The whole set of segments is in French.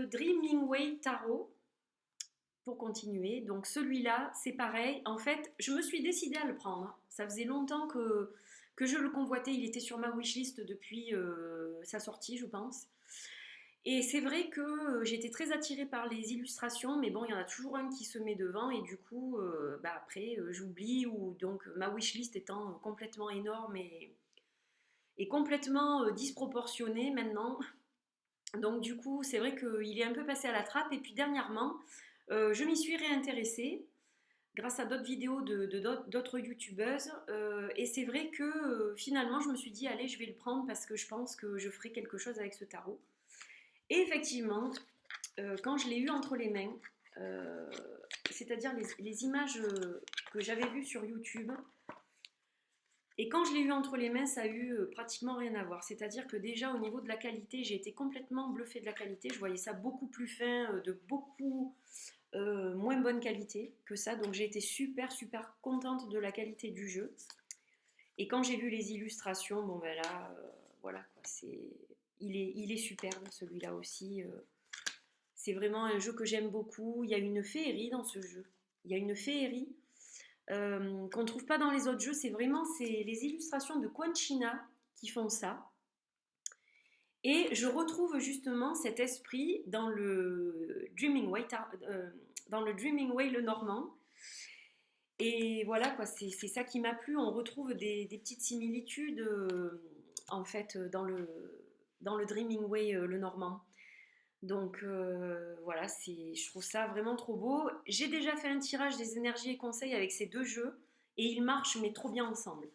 Dreaming Way Tarot, pour continuer. Donc celui-là, c'est pareil. En fait, je me suis décidée à le prendre. Ça faisait longtemps que je le convoitais. Il était sur ma wishlist depuis sa sortie, je pense. Et c'est vrai que j'étais très attirée par les illustrations, mais bon, il y en a toujours un qui se met devant, et du coup, après, j'oublie, ou donc ma wishlist étant complètement énorme et complètement disproportionnée maintenant. Donc du coup, c'est vrai qu'il est un peu passé à la trappe, et puis dernièrement, je m'y suis réintéressée grâce à d'autres vidéos d'autres youtubeuses, et c'est vrai que finalement, je me suis dit, allez, je vais le prendre parce que je pense que je ferai quelque chose avec ce tarot. Et effectivement, quand je l'ai eu entre les mains, euh, c'est-à-dire les images que j'avais vues sur YouTube, et quand je l'ai eu entre les mains, ça a eu pratiquement rien à voir. C'est-à-dire que déjà au niveau de la qualité, j'ai été complètement bluffée de la qualité. Je voyais ça beaucoup plus fin, de beaucoup moins bonne qualité que ça. Donc j'ai été super super contente de la qualité du jeu. Et quand j'ai vu les illustrations, bon ben là, voilà quoi, il est superbe celui-là aussi. C'est vraiment un jeu que j'aime beaucoup. Il y a une féerie dans ce jeu. Il y a une féerie qu'on ne trouve pas dans les autres jeux. C'est les illustrations de Quanchina qui font ça. Et je retrouve justement cet esprit dans le Dreaming Way, le Normand. Et voilà, quoi, c'est ça qui m'a plu. On retrouve des petites similitudes en fait dans le Dreaming Way, le Normand. Donc voilà, je trouve ça vraiment trop beau. J'ai déjà fait un tirage des énergies et conseils avec ces deux jeux, et ils marchent mais trop bien ensemble.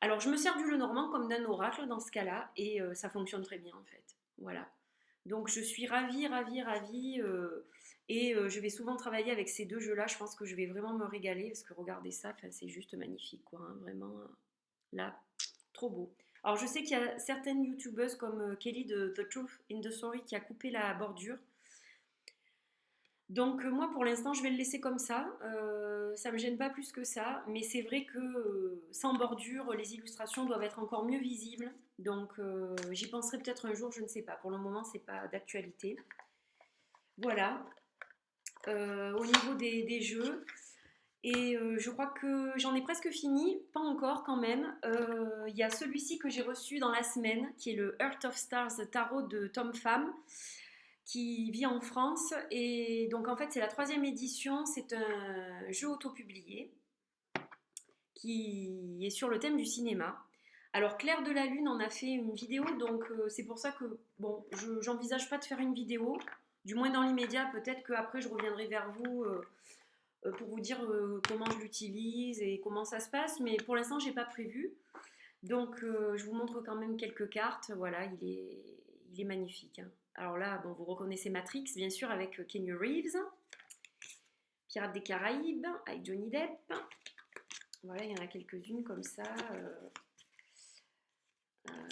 Alors je me sers du Lenormand comme d'un oracle dans ce cas-là, et ça fonctionne très bien en fait. Voilà. Donc je suis ravie, ravie, ravie, et je vais souvent travailler avec ces deux jeux-là. Je pense que je vais vraiment me régaler parce que regardez ça, c'est juste magnifique, quoi, hein, vraiment. Là, trop beau. Alors je sais qu'il y a certaines youtubeuses comme Kelly de The Truth in the Story qui a coupé la bordure. Donc moi pour l'instant je vais le laisser comme ça me gêne pas plus que ça, mais c'est vrai que sans bordure les illustrations doivent être encore mieux visibles, donc j'y penserai peut-être un jour, je ne sais pas, pour le moment c'est pas d'actualité. Voilà, au niveau des jeux, et je crois que j'en ai presque fini, pas encore quand même. Il y a celui-ci que j'ai reçu dans la semaine, qui est le Heart of Stars Tarot de Tom Pham, qui vit en France. Et donc en fait c'est la troisième édition, c'est un jeu auto-publié qui est sur le thème du cinéma. Alors Claire de la Lune en a fait une vidéo, donc c'est pour ça que bon, j'envisage pas de faire une vidéo, du moins dans l'immédiat. Peut-être qu'après je reviendrai vers vous pour vous dire comment je l'utilise et comment ça se passe, mais pour l'instant j'ai pas prévu. Donc je vous montre quand même quelques cartes. Voilà, il est magnifique, hein. Alors là, bon, vous reconnaissez Matrix, bien sûr, avec Keanu Reeves. Pirates des Caraïbes, avec Johnny Depp. Voilà, il y en a quelques-unes comme ça. Là,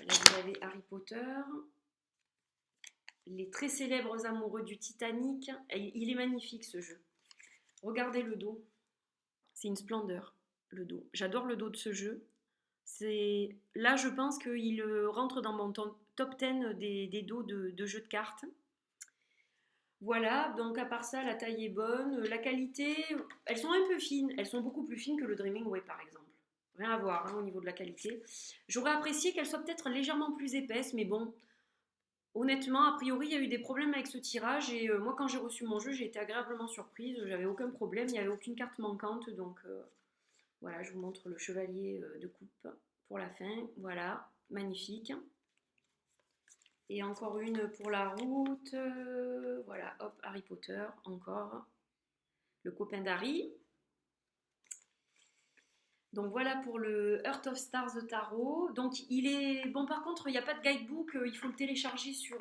vous avez Harry Potter. Les très célèbres amoureux du Titanic. Il est magnifique, ce jeu. Regardez le dos. C'est une splendeur, le dos. J'adore le dos de ce jeu. Là, je pense qu'il rentre dans mon top 10 des dos de jeux de cartes. Voilà, donc à part ça, la taille est bonne. La qualité, elles sont un peu fines. Elles sont beaucoup plus fines que le Dreaming Way, par exemple. Rien à voir, hein, au niveau de la qualité. J'aurais apprécié qu'elles soient peut-être légèrement plus épaisses, mais bon, honnêtement, a priori, il y a eu des problèmes avec ce tirage. Et moi, quand j'ai reçu mon jeu, j'ai été agréablement surprise. J'avais aucun problème, il n'y avait aucune carte manquante. Donc voilà, je vous montre le chevalier de coupe pour la fin. Voilà, magnifique. Et encore une pour la route. Voilà, hop, Harry Potter, encore. Le copain d'Harry. Donc voilà pour le Heart of Stars de Tarot. Donc il est... Bon, par contre, il n'y a pas de guidebook. Il faut le télécharger sur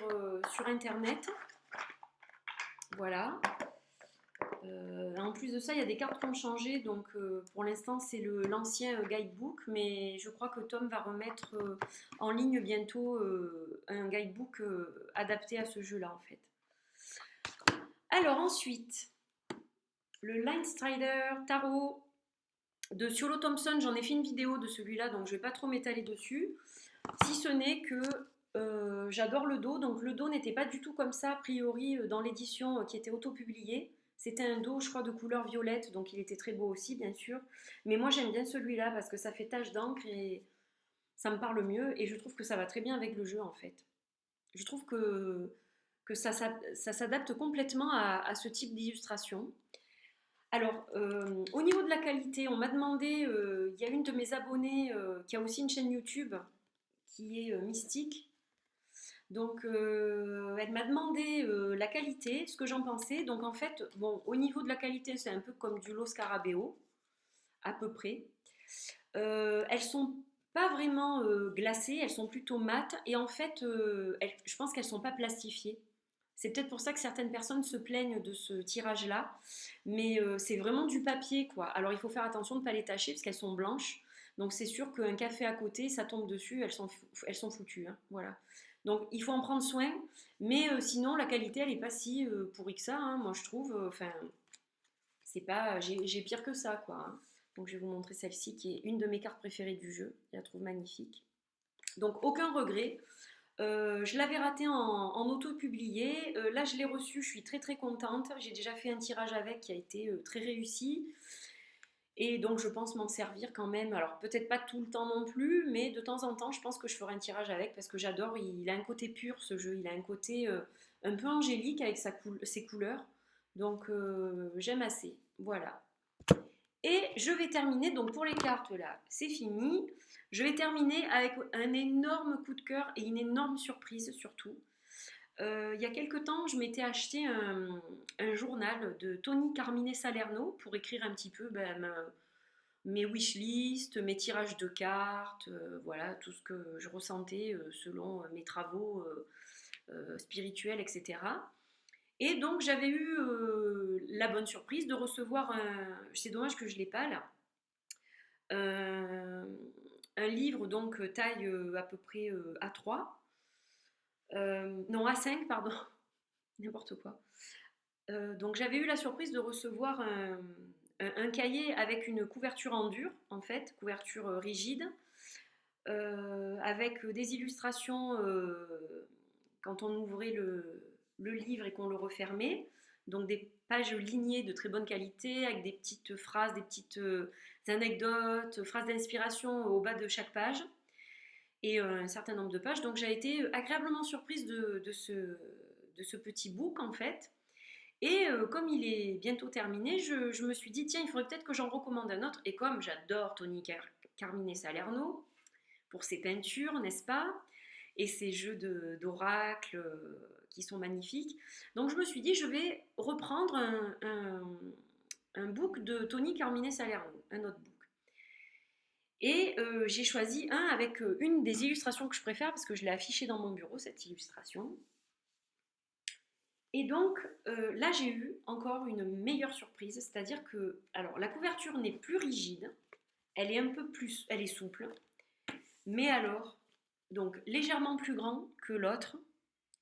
Internet. Voilà. En plus de ça, il y a des cartes qui ont changé. Donc pour l'instant, c'est l'ancien guidebook. Mais je crois que Tom va remettre en ligne bientôt un guidebook adapté à ce jeu-là, en fait. Alors ensuite, le Lightstrider Tarot de Ciolo Thompson. J'en ai fait une vidéo de celui-là, donc je ne vais pas trop m'étaler dessus. Si ce n'est que J'adore le dos, donc le dos n'était pas du tout comme ça a priori dans l'édition qui était auto-publiée. C'était un dos, je crois, de couleur violette, donc il était très beau aussi, bien sûr. Mais moi j'aime bien celui-là parce que ça fait tache d'encre et ça me parle mieux et je trouve que ça va très bien avec le jeu en fait. Je trouve que ça s'adapte complètement à ce type d'illustration. Alors, au niveau de la qualité, on m'a demandé, il y a une de mes abonnées qui a aussi une chaîne YouTube qui est Mystique. Donc, elle m'a demandé la qualité, ce que j'en pensais. Donc, en fait, bon, au niveau de la qualité, c'est un peu comme du Lo Scarabeo, à peu près. Elles sont pas vraiment glacées, elles sont plutôt mates. Et en fait, je pense qu'elles sont pas plastifiées. C'est peut-être pour ça que certaines personnes se plaignent de ce tirage-là. Mais c'est vraiment du papier, quoi. Alors, il faut faire attention de ne pas les tacher parce qu'elles sont blanches. Donc, c'est sûr qu'un café à côté, ça tombe dessus, elles sont foutues, hein, voilà. Donc il faut en prendre soin, mais sinon la qualité elle est pas si pourrie que ça, hein, moi je trouve. Enfin, c'est pas, j'ai pire que ça quoi, hein. Donc je vais vous montrer celle-ci qui est une de mes cartes préférées du jeu. Je la trouve magnifique. Donc aucun regret. Je l'avais raté en auto-publié. Là je l'ai reçu, je suis très très contente. J'ai déjà fait un tirage avec qui a été très réussi. Et donc je pense m'en servir quand même. Alors peut-être pas tout le temps non plus, mais de temps en temps je pense que je ferai un tirage avec parce que j'adore. Il a un côté pur ce jeu, il a un côté un peu angélique avec ses couleurs. Donc j'aime assez. Voilà. Et je vais terminer, donc pour les cartes là, c'est fini. Je vais terminer avec un énorme coup de cœur et une énorme surprise surtout. Il y a quelque temps, je m'étais acheté un journal de Tony Carmine Salerno pour écrire un petit peu mes wishlists, mes tirages de cartes, voilà, tout ce que je ressentais selon mes travaux spirituels, etc. Et donc j'avais eu la bonne surprise de recevoir c'est dommage que je ne l'ai pas là, un, un livre donc taille à peu près A3, non A5 pardon, n'importe quoi. Donc j'avais eu la surprise de recevoir un cahier avec une couverture en dur, en fait, couverture rigide, avec des illustrations quand on ouvrait le livre et qu'on le refermait. Donc des pages lignées de très bonne qualité, avec des petites phrases, des petites anecdotes, phrases d'inspiration au bas de chaque page, et un certain nombre de pages. Donc j'ai été agréablement surprise de ce petit book, en fait. Et comme il est bientôt terminé, je me suis dit, tiens, il faudrait peut-être que j'en recommande un autre. Et comme j'adore Tony Carmine Salerno, pour ses peintures, n'est-ce pas? Et ses jeux d'oracle qui sont magnifiques. Donc je me suis dit, je vais reprendre un book de Tony Carmine Salerno, un autre book. Et j'ai choisi un avec une des illustrations que je préfère parce que je l'ai affichée dans mon bureau, cette illustration. Et donc là, j'ai eu encore une meilleure surprise, c'est-à-dire que, alors, la couverture n'est plus rigide, elle est un peu plus, elle est souple, mais alors, donc légèrement plus grand que l'autre,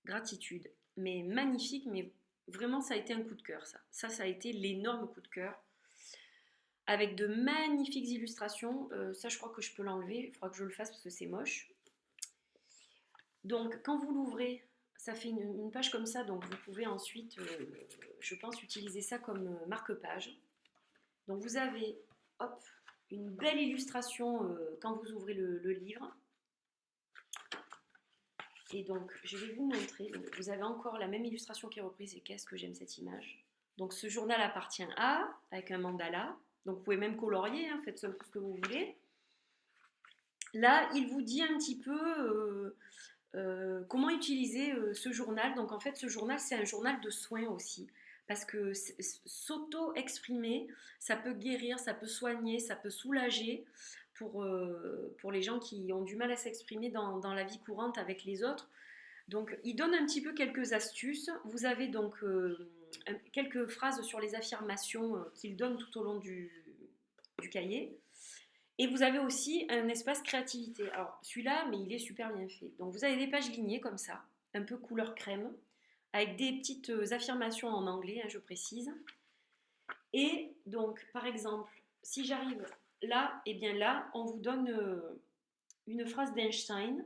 gratitude, mais magnifique, mais vraiment ça a été un coup de cœur, ça. Ça a été l'énorme coup de cœur, avec de magnifiques illustrations. Ça, je crois que je peux l'enlever, il faudra que je le fasse parce que c'est moche. Donc, quand vous l'ouvrez, ça fait une page comme ça, donc vous pouvez ensuite, je pense, utiliser ça comme marque-page. Donc, vous avez, hop, une belle illustration quand vous ouvrez le livre. Et donc, je vais vous montrer. Donc, vous avez encore la même illustration qui est reprise, et qu'est-ce que j'aime cette image. Donc, ce journal appartient à, avec un mandala. Donc, vous pouvez même colorier, hein, faites ce que vous voulez. Là, il vous dit un petit peu comment utiliser ce journal. Donc en fait, ce journal, c'est un journal de soins aussi. Parce que s'auto-exprimer, ça peut guérir, ça peut soigner, ça peut soulager pour les gens qui ont du mal à s'exprimer dans la vie courante avec les autres. Donc il donne un petit peu quelques astuces. Vous avez donc quelques phrases sur les affirmations qu'il donne tout au long du cahier. Et vous avez aussi un espace créativité. Alors celui-là, mais il est super bien fait. Donc vous avez des pages lignées comme ça, un peu couleur crème, avec des petites affirmations en anglais, hein, je précise. Et donc, par exemple, si j'arrive là, et bien là, on vous donne une phrase d'Einstein.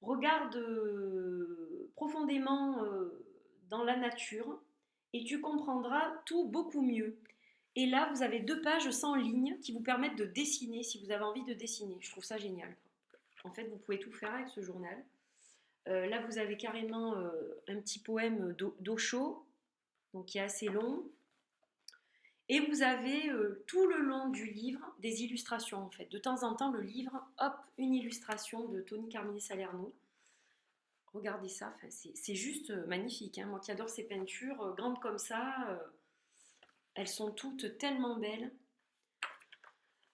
regarde profondément dans la nature et tu comprendras tout beaucoup mieux. Et là, vous avez 2 pages sans ligne qui vous permettent de dessiner si vous avez envie de dessiner. Je trouve ça génial. En fait, vous pouvez tout faire avec ce journal. Là, vous avez carrément un petit poème d'Osho, donc qui est assez long. Et vous avez tout le long du livre des illustrations en fait. De temps en temps, le livre, hop, une illustration de Tony Carmine Salerno. Regardez ça, enfin, c'est juste magnifique. Hein. Moi qui adore ces peintures, grandes comme ça, elles sont toutes tellement belles.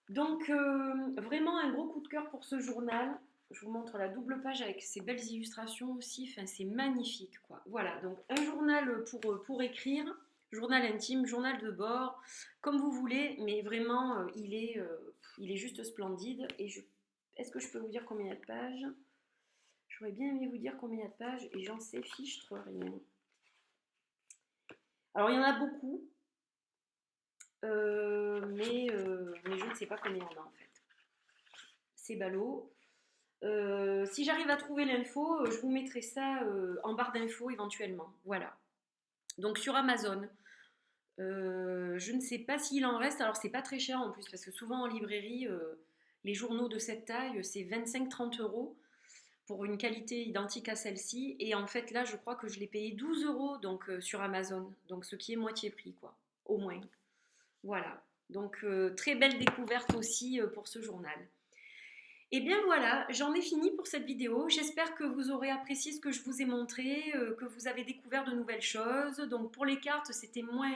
Donc vraiment un gros coup de cœur pour ce journal. Je vous montre la double page avec ces belles illustrations aussi. Enfin, c'est magnifique quoi. Voilà, donc un journal pour écrire. Journal intime, journal de bord, comme vous voulez, mais vraiment, il est juste splendide. Est-ce que je peux vous dire combien il y a de pages? J'aurais bien aimé vous dire combien il y a de pages, et j'en sais fichtre rien. Alors, il y en a beaucoup, mais je ne sais pas combien il y en a en fait. C'est ballot. Si j'arrive à trouver l'info, je vous mettrai ça en barre d'infos éventuellement. Voilà. Donc, sur Amazon. Je ne sais pas s'il en reste, alors c'est pas très cher en plus, parce que souvent en librairie, les journaux de cette taille, c'est 25-30 euros pour une qualité identique à celle-ci. Et en fait, là, je crois que je l'ai payé 12 euros donc, sur Amazon, donc ce qui est moitié prix, quoi, au moins. Voilà, donc très belle découverte aussi pour ce journal. Et bien voilà, j'en ai fini pour cette vidéo. J'espère que vous aurez apprécié ce que je vous ai montré, que vous avez découvert de nouvelles choses. Donc pour les cartes, c'était moins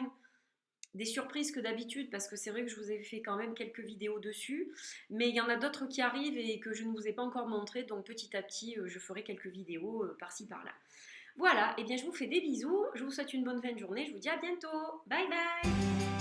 des surprises que d'habitude parce que c'est vrai que je vous ai fait quand même quelques vidéos dessus, mais il y en a d'autres qui arrivent et que je ne vous ai pas encore montré, donc petit à petit je ferai quelques vidéos par-ci par-là. Voilà, et bien je vous fais des bisous, je vous souhaite une bonne fin de journée, je vous dis à bientôt, bye bye.